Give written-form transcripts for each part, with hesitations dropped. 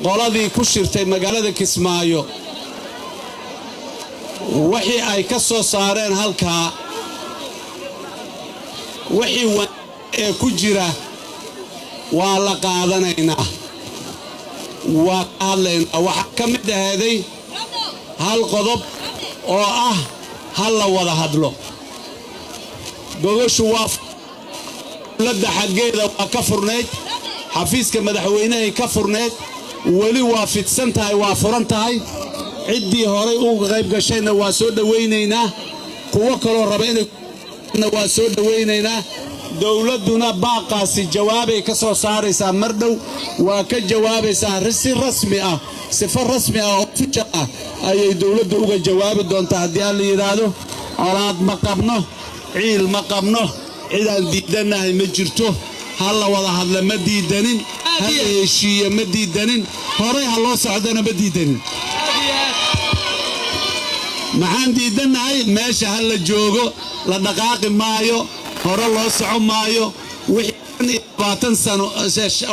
qoladii ku shirtay magaalada Kismaayo wixii ay ka soo saareen halka wixii ee ku jira waa la qaadanaynaa waa hadlayna waxa ka mid ahaday hal qodob oo ah hal la wada hadlo gogoshu waa la xageeda waa ka furneed xafiiska madaxweynaha ka furneed wali waa fidsan tahay waa furan tahay ciddii hore uga qayb gashayna waa soo dhaweynaynaa kuwa kale raba inay waa soo dhaweynaynaa dawladuna baaqaasi jawaabay ka soo saaraysaa mardhow waa ka jawaabaysaa si rasmi ah sifar rasmi ah oo fuja ah ayay dawladdu uga jawaabi doontaa haddii aan la yiraahdo colaad ma qabno ciil ma qabno cidaan diidanahay ma jirto hal la wada hadla ma diidanin hal heshiiye ma diidanin hore ha loo socdana ma diidanin maxaan diidanahay meesha hal la joogo la dhaqaaqi maayo hore loo soco maayo wixii 20 sano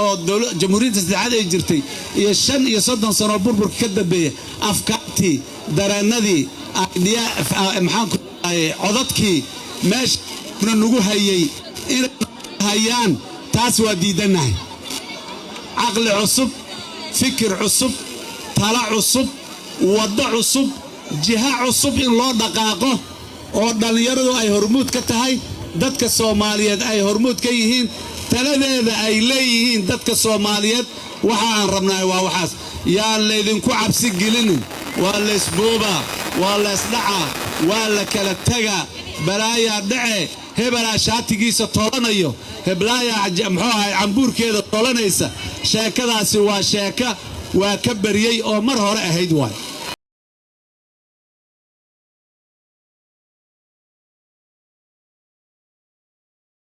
oo jamhuuriyadda saddexaad ay jirtay iyo 35 sano burburka ka dambeeyay afkaartii dareenadii maxaan ku codadkii meesha nagu hayay in hayaan taas waa diidanahay aqli cusub fikir cusub tala cusub wada cusub jiha cusub in loo dhaqaaqo oo dhalinyaradu ay hormuud ka tahay dadka Soomaaliyeed ay hormuud ka yihiin taladeeda ay leeyihiin dadka Soomaaliyeed waxa aan rabnaa waa waxaas yaa leedinku cabsi gelin waa la isbooba waa la isdhaca waa la kala taga balaaya dhace hebela shaatigiisa toolanayo heblaaya muxuu ahay cambuurkeeda toolanaysa sheekadaasi waa sheeka waa ka bariyay oo mar hore ahayd waay